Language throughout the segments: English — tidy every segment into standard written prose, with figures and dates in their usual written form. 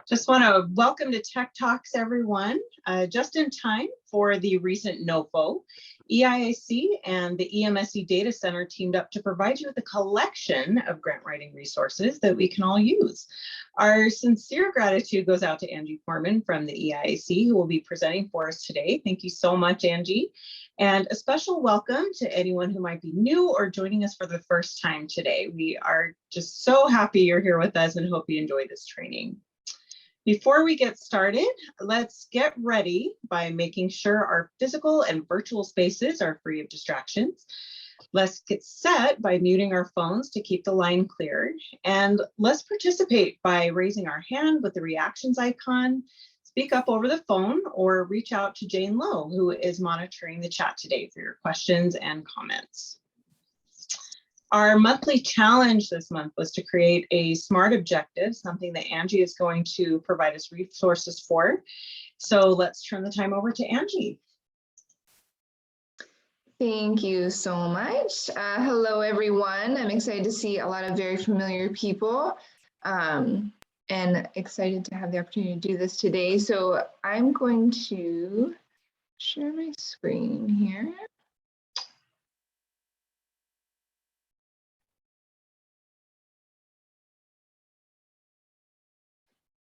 Just want to welcome to Tech Talks, everyone. Just in time for the recent NOFO, EIAC and the EMSE Data Center teamed up to provide you with a collection of grant writing resources that we can all use. Our sincere gratitude goes out to Angie Poorman from the EIAC, who will be presenting for us today. Thank you so much, Angie. And a special welcome to anyone who might be new or joining us for the first time today. We are just so happy you're here with us and hope you enjoy this training. Before we get started, let's get ready by making sure our physical and virtual spaces are free of distractions. Let's get set by muting our phones to keep the line clear. And let's participate by raising our hand with the reactions icon, speak up over the phone, or reach out to Jane Lowe, who is monitoring the chat today for your questions and comments. Our monthly challenge this month was to create a SMART objective, something that Angie is going to provide us resources for. So let's turn the time over to Angie. Thank you so much. Hello, everyone. I'm excited to see a lot of very familiar people and excited to have the opportunity to do this today. So I'm going to share my screen here.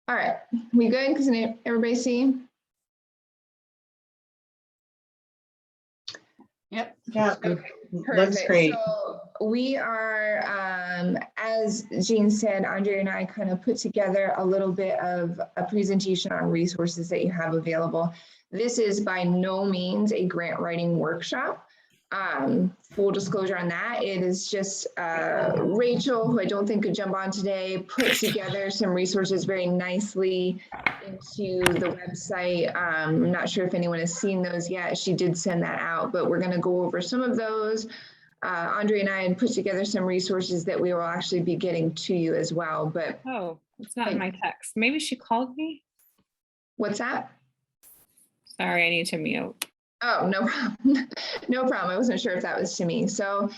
All right, we good? Can everybody see? Yep. Yeah. Okay. Looks great. So we are, as Jean said, Andrea and I kind of put together a little bit of a presentation on resources that you have available. This is by no means a grant writing workshop. Full disclosure on that, it is just Rachel, who I don't think could jump on today, put together some resources very nicely into the website. I'm not sure if anyone has seen those yet. She did send that out, but we're going to go over some of those. Andrea and I had put together some resources that we will actually be getting to you as well. But oh, it's not in my text. Maybe she called me. What's that? Sorry, I need to mute. Oh, no problem. No problem. I wasn't sure if that was to me. So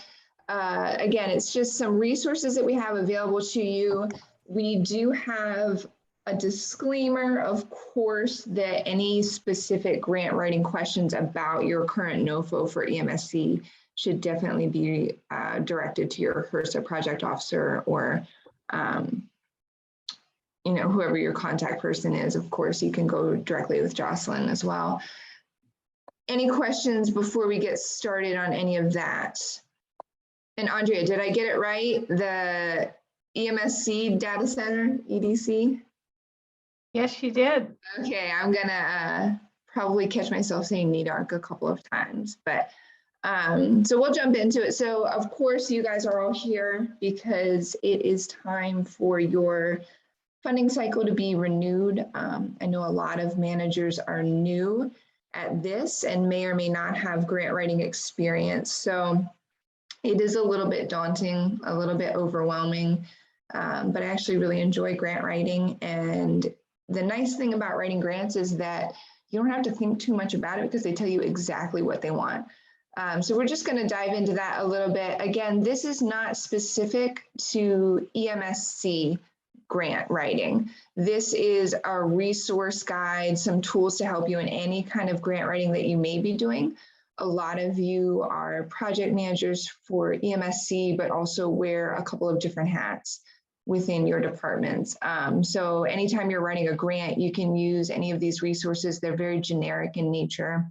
again, it's just some resources that we have available to you. We do have a disclaimer, of course, that any specific grant writing questions about your current NOFO for EMSC should definitely be directed to your HRSA project officer or whoever your contact person is. Of course, you can go directly with Jocelyn as well. Any questions before we get started on any of that? And Andrea, did I get it right? The EMSC data center, EDC? Yes, you did. Okay, I'm gonna probably catch myself saying NEDARC a couple of times, but so we'll jump into it. So of course you guys are all here because it is time for your funding cycle to be renewed. I know a lot of managers are new at this and may or may not have grant writing experience. So it is a little bit daunting, a little bit overwhelming, but I actually really enjoy grant writing. And the nice thing about writing grants is that you don't have to think too much about it because they tell you exactly what they want. So we're just going to dive into that a little bit. Again, this is not specific to EMSC grant writing. This is a resource guide, some tools to help you in any kind of grant writing that you may be doing. A lot of you are project managers for EMSC, but also wear a couple of different hats within your departments. So anytime you're writing a grant, you can use any of these resources. They're very generic in nature.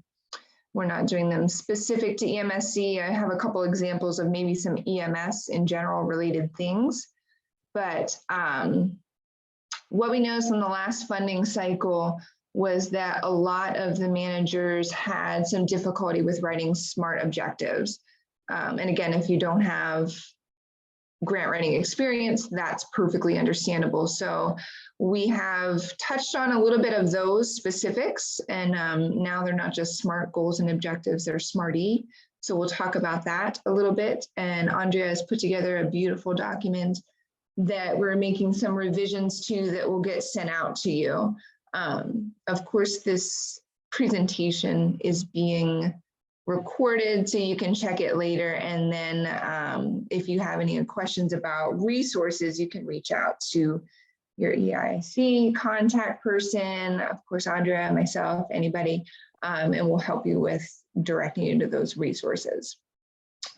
We're not doing them specific to EMSC. I have a couple examples of maybe some EMS in general related things. But what we noticed in the last funding cycle was that a lot of the managers had some difficulty with writing SMART objectives. And again, if you don't have grant writing experience, that's perfectly understandable. So we have touched on a little bit of those specifics, and now they're not just SMART goals and objectives, they're SMART-E. So we'll talk about that a little bit. And Andrea has put together a beautiful document that we're making some revisions to that will get sent out to you. Of course, this presentation is being recorded so you can check it later. And then if you have any questions about resources, you can reach out to your EIC contact person, of course, Andrea, myself, anybody, and we'll help you with directing you to those resources.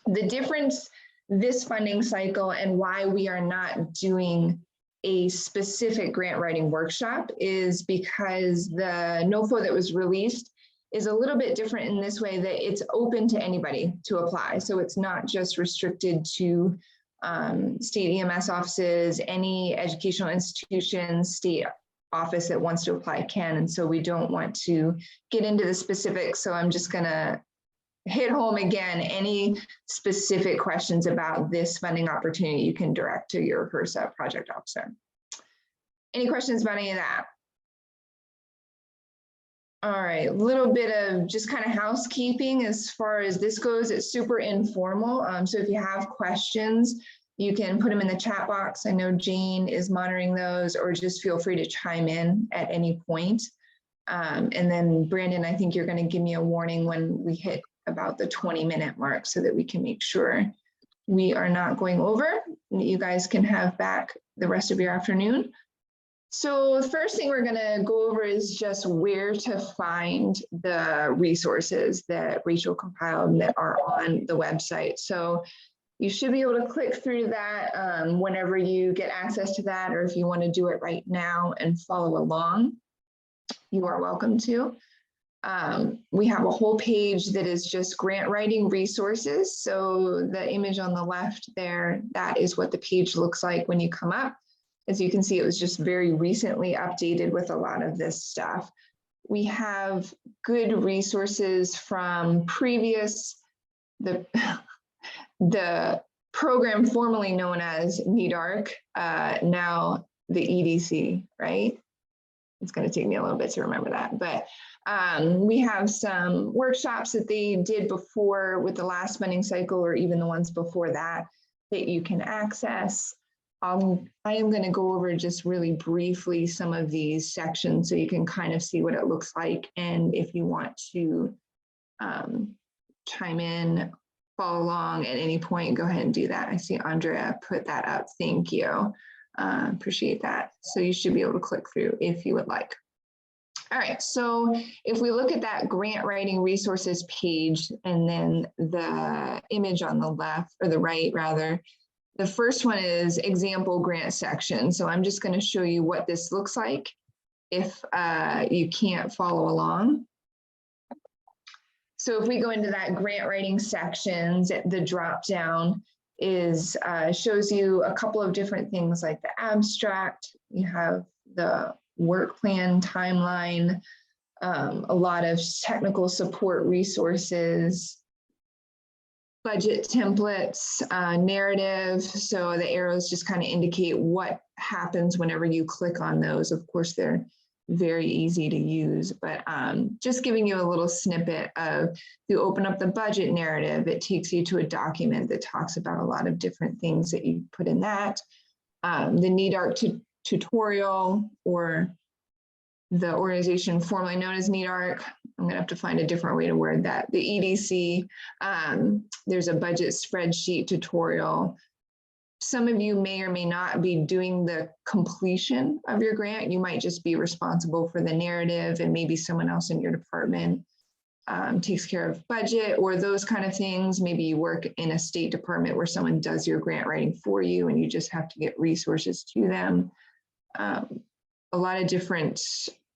The difference this funding cycle and why we are not doing a specific grant writing workshop is because the NOFO that was released is a little bit different in this way that it's open to anybody to apply. So it's not just restricted to state EMS offices, any educational institutions, state office that wants to apply can. And so we don't want to get into the specifics. So I'm just gonna hit home again, any specific questions about this funding opportunity you can direct to your HRSA project officer. Any questions about any of that? All right, a little bit of just kind of housekeeping as far as this goes. It's super informal. So if you have questions, you can put them in the chat box. I know Jane is monitoring those, or just feel free to chime in at any point. And then Brandon, I think you're going to give me a warning when we hit about the 20-minute mark so that we can make sure we are not going over. You guys can have back the rest of your afternoon. So the first thing we're going to go over is just where to find the resources that Rachel compiled that are on the website. So you should be able to click through that whenever you get access to that, or if you want to do it right now and follow along, you are welcome to. We have a whole page that is just grant writing resources. So the image on the left there, that is what the page looks like when you come up. As you can see, it was just very recently updated with a lot of this stuff. We have good resources from previous, the program formerly known as NEDARC, now the EDC, right? It's going to take me a little bit to remember that, but we have some workshops that they did before with the last funding cycle, or even the ones before that, that you can access. I am going to go over just really briefly some of these sections so you can kind of see what it looks like. And if you want to chime in, follow along at any point, go ahead and do that. I see Andrea put that up. Thank you. Appreciate that. So you should be able to click through if you would like. All right, so if we look at that grant writing resources page and then the image on the left, or the right rather, the first one is example grant section. So I'm just going to show you what this looks like if you can't follow along. So if we go into that grant writing sections, the drop down is shows you a couple of different things like the abstract. You have the work plan timeline, a lot of technical support resources, budget templates, narrative. So the arrows just kind of indicate what happens whenever you click on those. Of course, they're very easy to use, but just giving you a little snippet of, if you open up the budget narrative, it takes you to a document that talks about a lot of different things that you put in that. The NEDARC tutorial, or the organization formerly known as NEDARC, I'm gonna have to find a different way to word that. The EDC, there's a budget spreadsheet tutorial. Some of you may or may not be doing the completion of your grant. You might just be responsible for the narrative, and maybe someone else in your department takes care of budget or those kind of things. Maybe you work in a state department where someone does your grant writing for you and you just have to get resources to them. A lot of different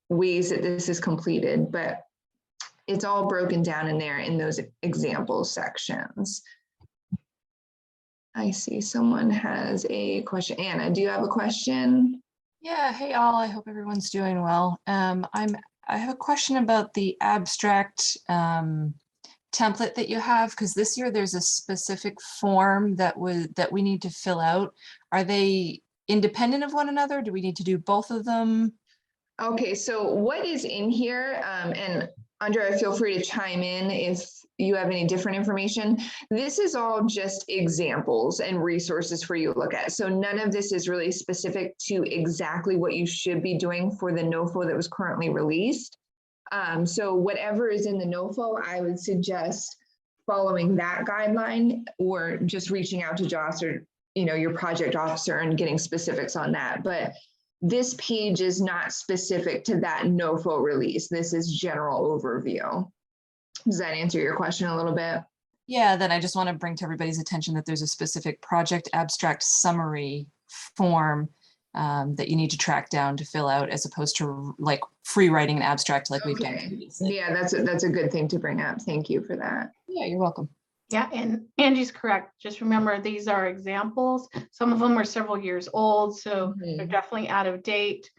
ways that this is completed, but it's all broken down in there in those example sections. I see someone has a question. Anna, do you have a question? Yeah, hey all, I hope everyone's doing well. I have a question about the abstract template that you have, because this year there's a specific form that we need to fill out. Are they independent of one another? Do we need to do both of them? Okay, so what is in here, and Andrea, feel free to chime in if you have any different information. This is all just examples and resources for you to look at. So none of this is really specific to exactly what you should be doing for the NOFO that was currently released. So whatever is in the NOFO, I would suggest following that guideline, or just reaching out to Joss or your project officer and getting specifics on that. But this page is not specific to that NOFO release. This is general overview. Does that answer your question a little bit? Yeah, then I just want to bring to everybody's attention that there's a specific project abstract summary form that you need to track down to fill out, as opposed to like free writing an abstract like we've done Okay. previously. Yeah, that's a good thing to bring up. Thank you for that. Yeah, you're welcome. Yeah, and Angie's correct. Just remember, these are examples. Some of them are several years old, so they're definitely out of date.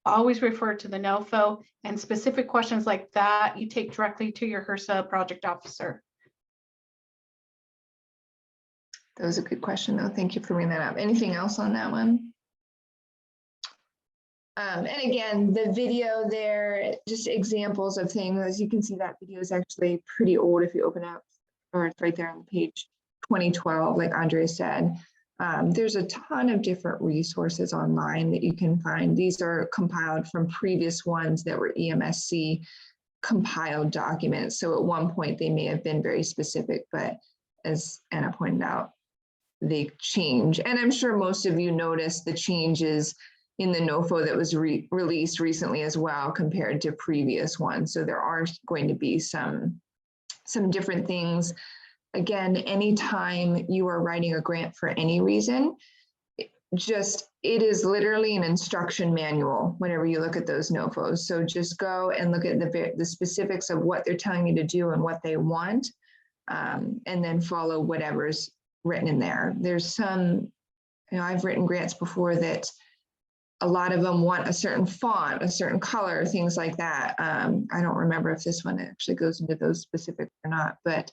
Always refer to the NOFO, and specific questions like that you take directly to your HRSA project officer. That was a good question, though. Thank you for bringing that up. Anything else on that one? And again, the video there, just examples of things. As you can see, that video is actually pretty old if you open up, or it's right there on page 2012, like Andrea said. There's a ton of different resources online that you can find. These are compiled from previous ones that were EMSC compiled documents. So at one point they may have been very specific, but as Anna pointed out, they change. And I'm sure most of you noticed the changes in the NOFO that was released recently as well compared to previous ones. So there are going to be some different things. Again, anytime you are writing a grant for any reason, it is literally an instruction manual whenever you look at those NOFOs. So just go and look at the specifics of what they're telling you to do and what they want, and then follow whatever's written in there. There's some, I've written grants before that a lot of them want a certain font, a certain color, things like that. I don't remember if this one actually goes into those specifics or not, but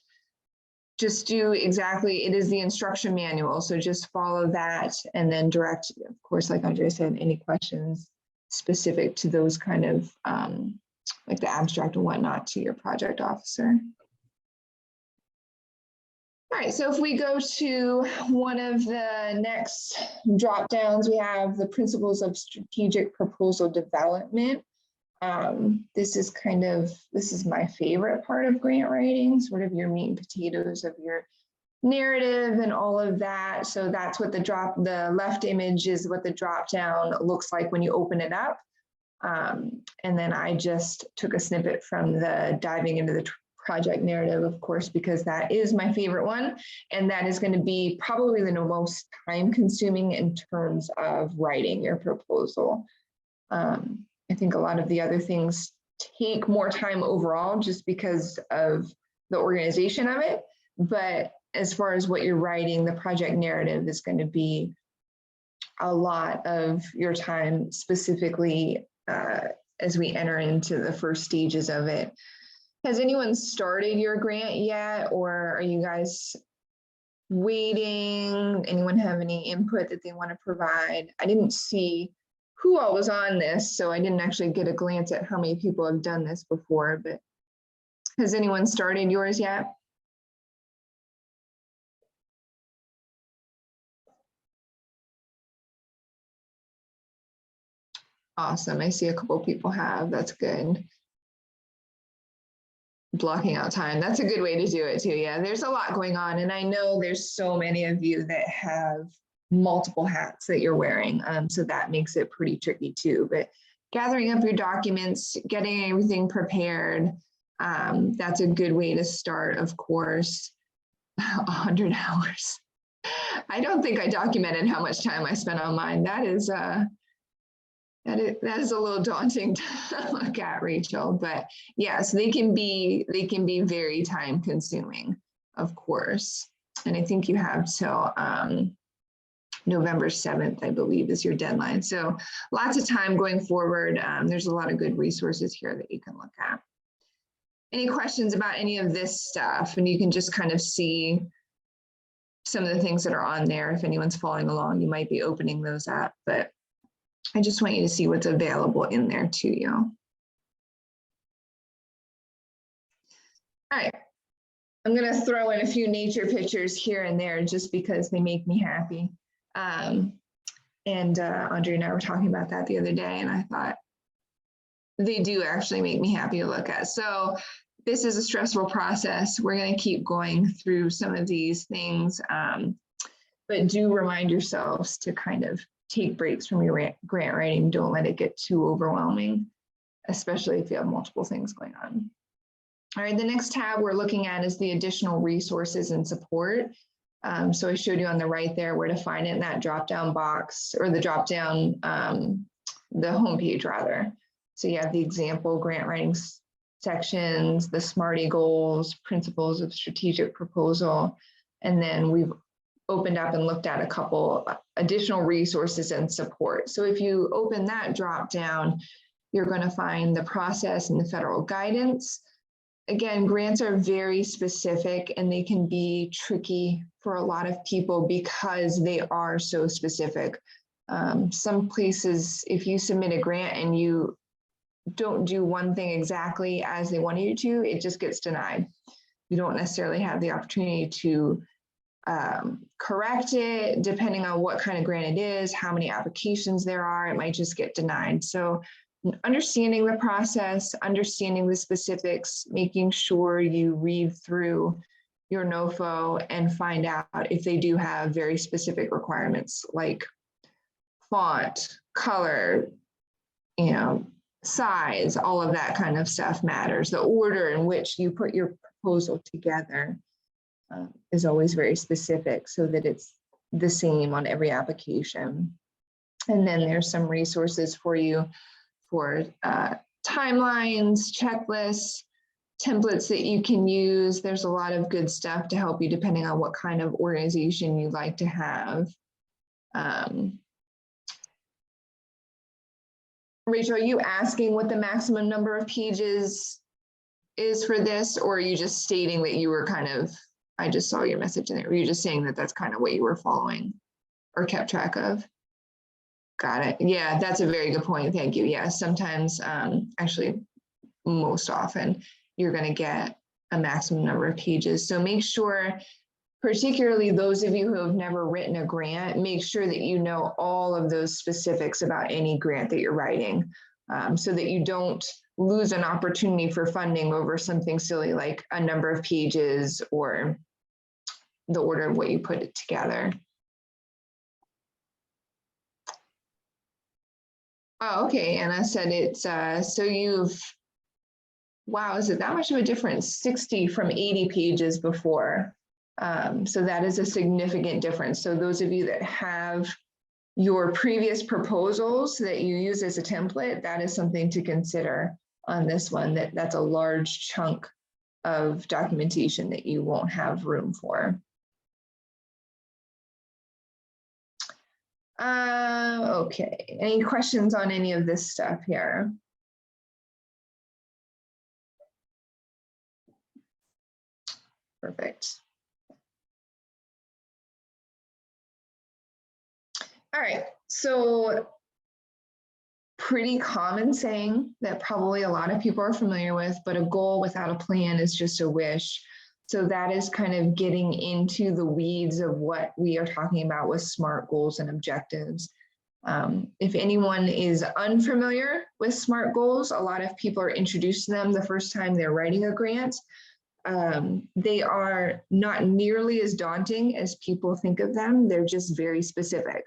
just do exactly, it is the instruction manual. So just follow that and then direct, of course, like Andrea said, any questions specific to those kind of like the abstract and whatnot to your project officer. All right, so if we go to one of the next drop downs, we have the principles of strategic proposal development. This is my favorite part of grant writing, sort of your meat and potatoes of your narrative and all of that. So that's what the left image is what the drop down looks like when you open it up. And then I just took a snippet from the diving into the project narrative, of course, because that is my favorite one. And that is going to be probably the most time consuming in terms of writing your proposal. I think a lot of the other things take more time overall just because of the organization of it. But as far as what you're writing, the project narrative is going to be a lot of your time, specifically as we enter into the first stages of it. Has anyone started your grant yet, or are you guys waiting? Anyone have any input that they want to provide? I didn't see who all was on this, so I didn't actually get a glance at how many people have done this before, but has anyone started yours yet? Awesome, I see a couple people have, that's good. Blocking out time, that's a good way to do it too. Yeah, there's a lot going on, and I know there's so many of you that have multiple hats that you're wearing, so that makes it pretty tricky too. But gathering up your documents, getting everything prepared, that's a good way to start, of course. 100 hours. I don't think I documented how much time I spent on mine. That is a little daunting to look at, Rachel, but yes, they can be very time consuming, of course. And I think you have till November 7th, I believe, is your deadline. So lots of time going forward. There's a lot of good resources here that you can look at. Any questions about any of this stuff? And you can just kind of see some of the things that are on there. If anyone's following along, you might be opening those up, but I just want you to see what's available in there to you. All right, I'm gonna throw in a few nature pictures here and there just because they make me happy. Andrea and I were talking about that the other day, and I thought they do actually make me happy to look at. So this is a stressful process. We're gonna keep going through some of these things, but do remind yourselves to kind of take breaks from your grant writing. Don't let it get too overwhelming, especially if you have multiple things going on. All right, the next tab we're looking at is the additional resources and support. So I showed you on the right there where to find it in that drop-down box, or the drop-down, the homepage rather. So you have the example grant writing sections, the SMARTY goals, principles of strategic proposal, and then we've opened up and looked at a couple additional resources and support. So if you open that drop-down, you're going to find the process and the federal guidance. Again, grants are very specific and they can be tricky for a lot of people because they are so specific. Some places, if you submit a grant and you don't do one thing exactly as they wanted you to, it just gets denied. You don't necessarily have the opportunity to correct it, depending on what kind of grant it is, how many applications there are, it might just get denied. So understanding the process, understanding the specifics, making sure you read through your NOFO and find out if they do have very specific requirements like font, color, you know, size, all of that kind of stuff matters. The order in which you put your proposal together is always very specific so that it's the same on every application. And then there's some resources for you for timelines, checklists, templates that you can use. There's a lot of good stuff to help you depending on what kind of organization you like to have. Rachel, are you asking what the maximum number of pages is for this, or are you just stating that you were kind of, I just saw your message in there, were you just saying that that's kind of what you were following or kept track of? Got it. Yeah, that's a very good point. Thank you. Yeah, sometimes, actually, most often, you're going to get a maximum number of pages. So make sure, particularly those of you who have never written a grant, make sure that you know all of those specifics about any grant that you're writing, so that you don't lose an opportunity for funding over something silly like a number of pages or the order of what you put it together. Oh, okay. Anna said it's, so you've, wow, is it that much of a difference? 60 from 80 pages before. So that is a significant difference. So those of you that have your previous proposals that you use as a template, that is something to consider on this one, that's a large chunk of documentation that you won't have room for. Okay, any questions on any of this stuff here? Perfect. All right, so pretty common saying that probably a lot of people are familiar with, but a goal without a plan is just a wish. So that is kind of getting into the weeds of what we are talking about with SMART goals and objectives. If anyone is unfamiliar with SMART goals, a lot of people are introduced to them the first time they're writing a grant. They are not nearly as daunting as people think of them. They're just very specific,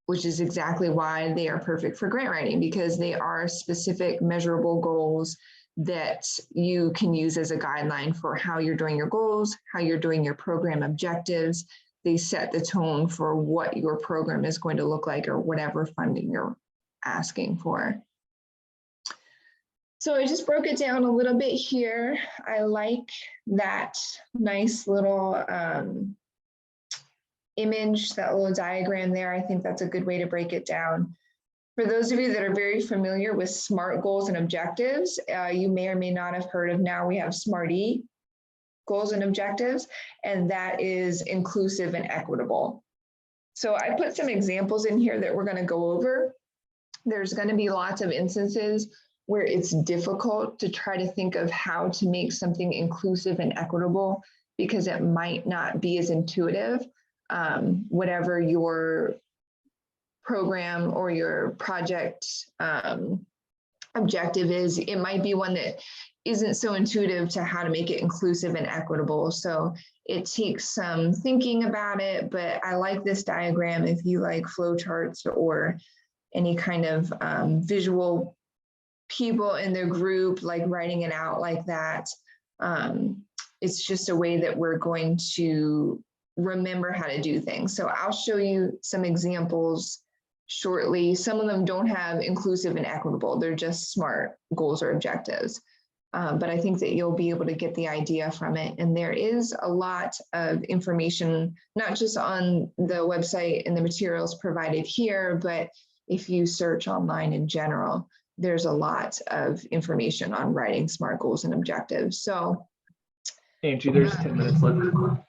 which is exactly why they are perfect for grant writing, because they are specific measurable goals that you can use as a guideline for how you're doing your goals, how you're doing your program objectives. They set the tone for what your program is going to look like or whatever funding you're asking for. So I just broke it down a little bit here. I like that nice little image, that little diagram there. I think that's a good way to break it down. For those of you that are very familiar with SMART goals and objectives, you may or may not have heard of, now we have SMART-E goals and objectives, and that is inclusive and equitable. So I put some examples in here that we're going to go over. There's going to be lots of instances where it's difficult to try to think of how to make something inclusive and equitable because it might not be as intuitive. Whatever your program or your project objective is, it might be one that isn't so intuitive to how to make it inclusive and equitable. So It takes some thinking about it, but I like this diagram if you like flowcharts or any kind of visual people in their group, like writing it out like that. It's just a way that we're going to remember how to do things. So I'll show you some examples shortly. Some of them don't have inclusive and equitable. They're just SMART goals or objectives. But I think that you'll be able to get the idea from it. And there is a lot of information, not just on the website and the materials provided here, but if you search online in general, there's a lot of information on writing SMART goals and objectives. So Angie, there's 10 minutes left.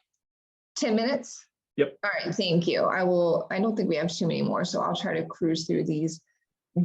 10 minutes? Yep. All right, thank you. I don't think we have too many more, so I'll try to cruise through these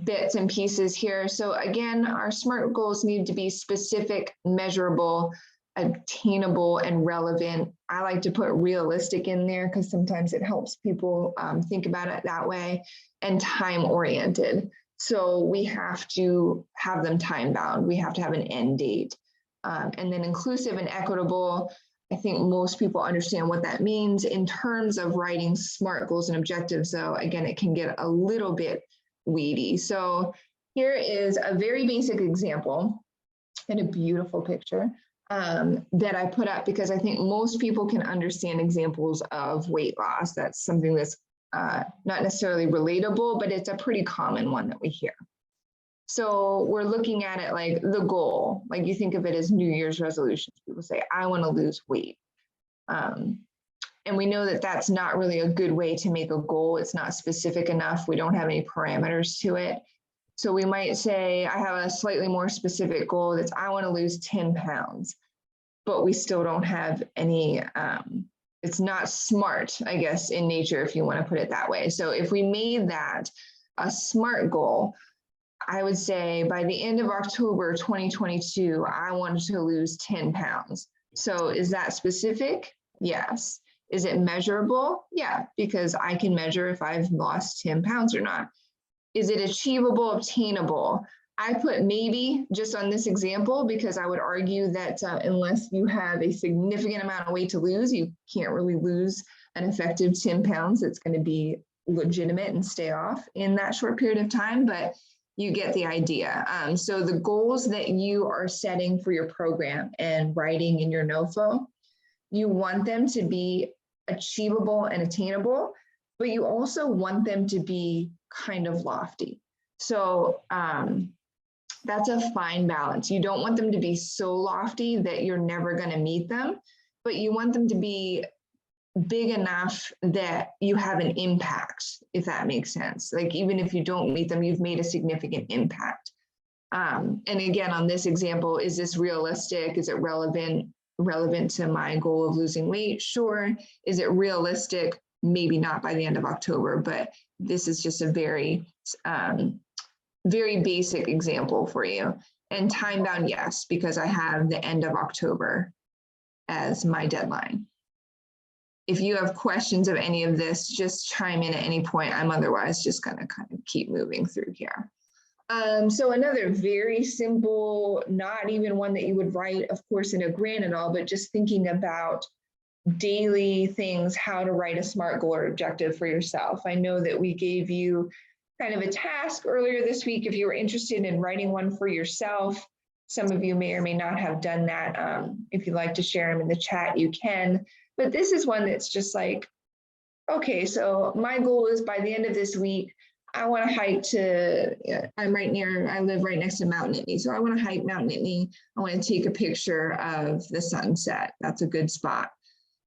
bits and pieces here. So again, our SMART goals need to be specific, measurable, attainable, and relevant. I like to put realistic in there because sometimes it helps people think about it that way, and time-oriented. So we have to have them time-bound. We have to have an end date. And then inclusive and equitable, I think most people understand what that means. In terms of writing SMART goals and objectives, though, again, it can get a little bit weedy. So here is a very basic example and a beautiful picture that I put up because I think most people can understand examples of weight loss. That's something that's not necessarily relatable, but it's a pretty common one that we hear. So we're looking at it like the goal, like you think of it as New Year's resolutions. People say, I want to lose weight. And we know that that's not really a good way to make a goal. It's not specific enough. We don't have any parameters to it. So we might say, I have a slightly more specific goal that's I want to lose 10 pounds, but we still don't have any, it's not SMART, I guess, in nature, if you want to put it that way. So if we made that a SMART goal, I would say by the end of October 2022, I wanted to lose 10 pounds. So is that specific? Yes. Is it measurable? Yeah, because I can measure if I've lost 10 pounds or not. Is it achievable, obtainable? I put maybe just on this example because I would argue that unless you have a significant amount of weight to lose, you can't really lose an effective 10 pounds. It's going to be legitimate and stay off in that short period of time, but you get the idea. So the goals that you are setting for your program and writing in your NOFO, you want them to be achievable and attainable, but you also want them to be kind of lofty. So that's a fine balance. You don't want them to be so lofty that you're never going to meet them, but you want them to be big enough that you have an impact, if that makes sense. Like even if you don't meet them, you've made a significant impact. And again, on this example, is this realistic? Is it relevant to my goal of losing weight? Sure. Is it realistic? Maybe not by the end of October, but this is just a very, very basic example for you. And time bound, yes, because I have the end of October as my deadline. If you have questions of any of this, just chime in at any point. I'm otherwise just going to kind of keep moving through here. So another very simple, not even one that you would write, of course, in a grant at all, but just thinking about daily things, how to write a SMART goal or objective for yourself. I know that we gave you kind of a task earlier this week if you were interested in writing one for yourself. Some of you may or may not have done that. If you'd like to share them in the chat, you can. But this is one that's just like, okay, so my goal is by the end of this week, I want to hike to, I live right next to Mount Nittany. So I want to hike Mount Nittany. I want to take a picture of the sunset. That's a good spot.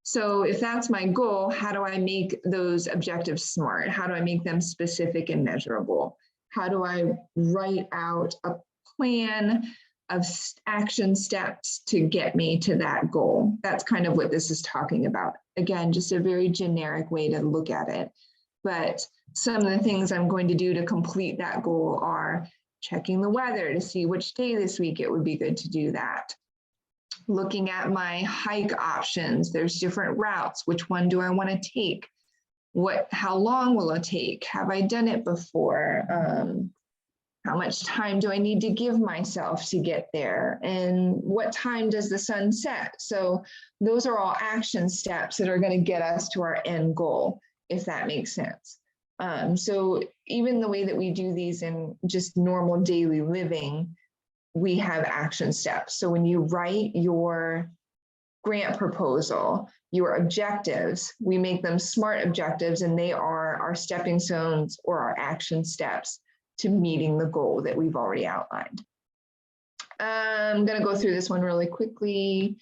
So if that's my goal, how do I make those objectives SMART? How do I make them specific and measurable? How do I write out a plan of action steps to get me to that goal? That's kind of what this is talking about. Again, just a very generic way to look at it. But some of the things I'm going to do to complete that goal are checking the weather to see which day this week it would be good to do that. Looking at my hike options, there's different routes. Which one do I want to take? How long will it take? Have I done it before? How much time do I need to give myself to get there? And what time does the sun set? So those are all action steps that are going to get us to our end goal, if that makes sense. So even the way that we do these in just normal daily living, we have action steps. So when you write your grant proposal, your objectives, we make them SMART objectives, and they are our stepping stones or our action steps to meeting the goal that we've already outlined. I'm going to go through this one really quickly.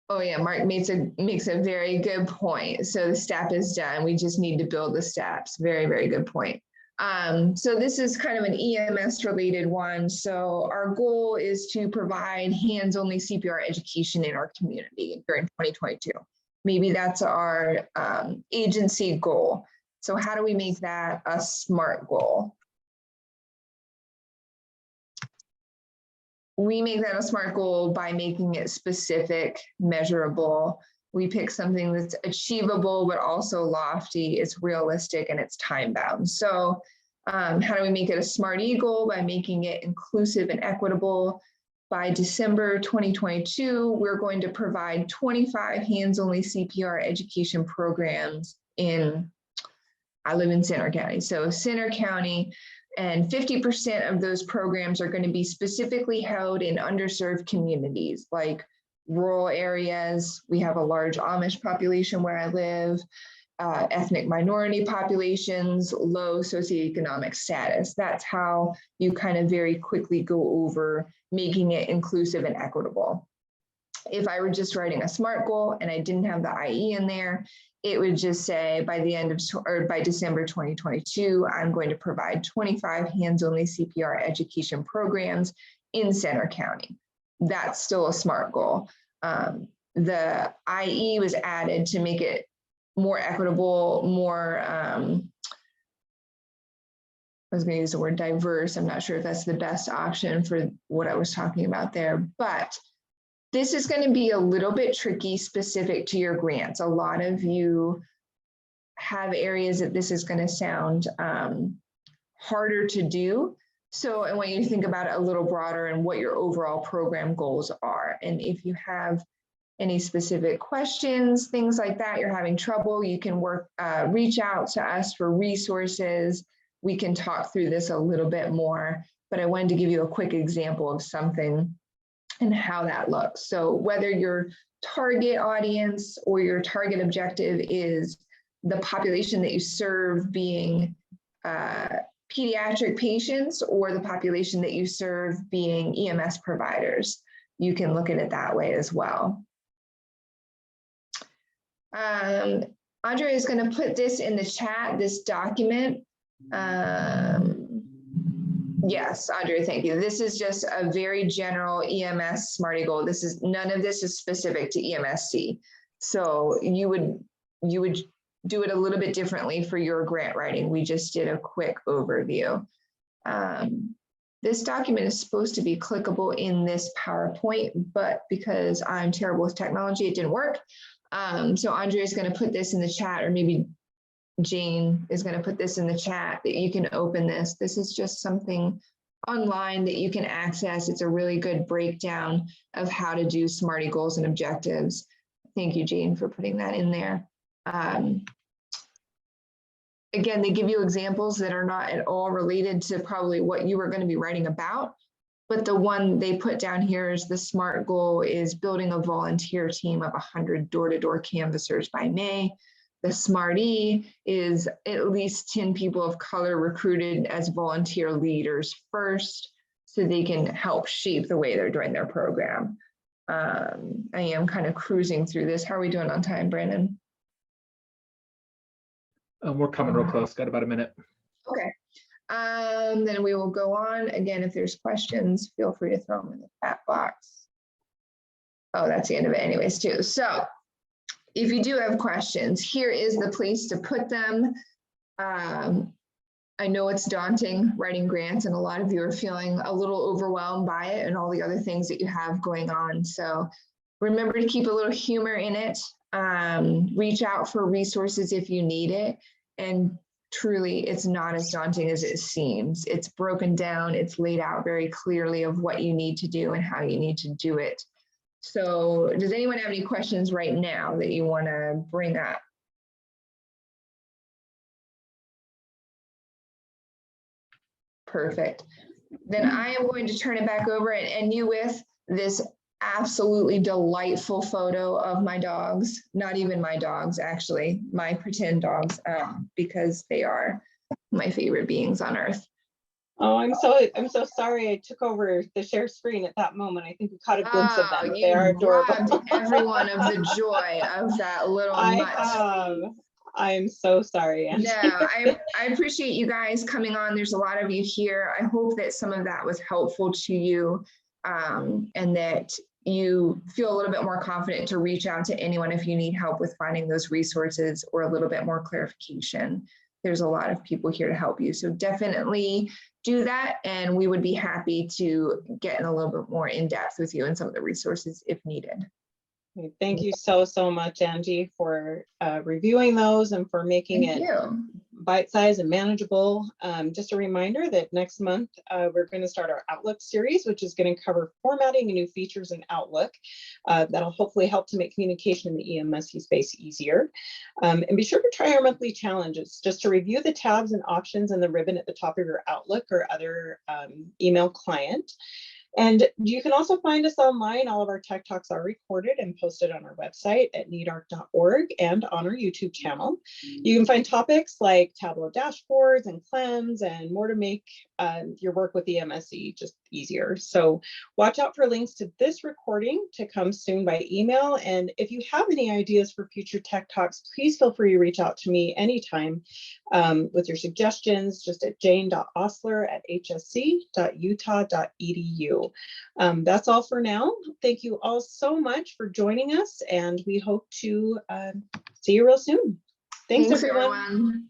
Oh yeah, Mark makes a very good point. So the step is done. We just need to build the steps. Very, very good point. So this is kind of an EMS related one. So our goal is to provide hands-only CPR education in our community during 2022. Maybe that's our agency goal. So how do we make that a SMART goal? We make that a SMART goal by making it specific, measurable. We pick something that's achievable, but also lofty, it's realistic, and it's time bound. So how do we make it a SMART goal? By making it inclusive and equitable. By December 2022, we're going to provide 25 hands-only CPR education programs I live in Center County. So Center County, and 50% of those programs are going to be specifically held in underserved communities like rural areas. We have a large Amish population where I live, ethnic minority populations, low socioeconomic status. That's how you kind of very quickly go over making it inclusive and equitable. If I were just writing a SMART goal and I didn't have the IE in there, it would just say by the end of, or by December 2022, I'm going to provide 25 hands-only CPR education programs in Center County. That's still a SMART goal. The IE was added to make it more equitable, more, I was going to use the word diverse. I'm not sure if that's the best option for what I was talking about there, but this is going to be a little bit tricky specific to your grants. A lot of you have areas that this is going to sound harder to do. So I want you to think about it a little broader and what your overall program goals are. And if you have any specific questions, things like that, you're having trouble, you can reach out to us for resources. We can talk through this a little bit more, but I wanted to give you a quick example of something and how that looks. So whether your target audience or your target objective is the population that you serve being pediatric patients or the population that you serve being EMS providers, you can look at it that way as well. Andrea is going to put this in the chat, this document. Yes, Andrea, thank you. This is just a very general EMS SMART goal. None of this is specific to EMSC. So you would do it a little bit differently for your grant writing. We just did a quick overview. This document is supposed to be clickable in this PowerPoint, but because I'm terrible with technology, it didn't work. So Andrea is going to put this in the chat, or maybe Jane is going to put this in the chat that you can open this. This is just something online that you can access. It's a really good breakdown of how to do SMART goals and objectives. Thank you, Jane, for putting that in there. Again, they give you examples that are not at all related to probably what you were going to be writing about, but the one they put down here is the SMART goal is building a volunteer team of 100 door-to-door canvassers by May. The SMART-E is at least 10 people of color recruited as volunteer leaders first, so they can help shape the way they're doing their program. I am kind of cruising through this. How are we doing on time, Brandon? We're coming real close, got about a minute. Okay, then we will go on. Again, if there's questions, feel free to throw them in the chat box. Oh, that's the end of it anyways too. So if you do have questions, here is the place to put them. I know it's daunting writing grants, and a lot of you are feeling a little overwhelmed by it and all the other things that you have going on. So remember to keep a little humor in it. Reach out for resources if you need it. And truly, it's not as daunting as it seems. It's broken down, it's laid out very clearly of what you need to do and how you need to do it. So does anyone have any questions right now that you want to bring up? Perfect. Then I am going to turn it back over and end you with this absolutely delightful photo of my dogs. Not even my dogs, actually, my pretend dogs, because they are my favorite beings on earth. Oh, I'm so sorry. I took over the share screen at that moment. I think we caught a glimpse of them. They are adorable. Robbed everyone of the joy of that little mutt. I'm so sorry, Angie. No, I appreciate you guys coming on. There's a lot of you here. I hope that some of that was helpful to you, and that you feel a little bit more confident to reach out to anyone if you need help with finding those resources or a little bit more clarification. There's a lot of people here to help you. So definitely do that. And we would be happy to get in a little bit more in depth with you and some of the resources if needed. Thank you so much, Angie, for reviewing those and for making it bite-sized and manageable. Just a reminder that next month we're going to start our Outlook series, which is going to cover formatting and new features in Outlook. That'll hopefully help to make communication in the EMSE space easier. And be sure to try our monthly challenges, just to review the tabs and options in the ribbon at the top of your Outlook or other email client. And you can also find us online. All of our Tech Talks are recorded and posted on our website at nedarc.org and on our YouTube channel. You can find topics like Tableau dashboards and cleanse and more to make your work with EMSE just easier. So watch out for links to this recording to come soon by email. And if you have any ideas for future Tech Talks, please feel free to reach out to me anytime with your suggestions, just at jane.osler@hsc.utah.edu. That's all for now. Thank you all so much for joining us, and we hope to see you real soon. Thanks everyone.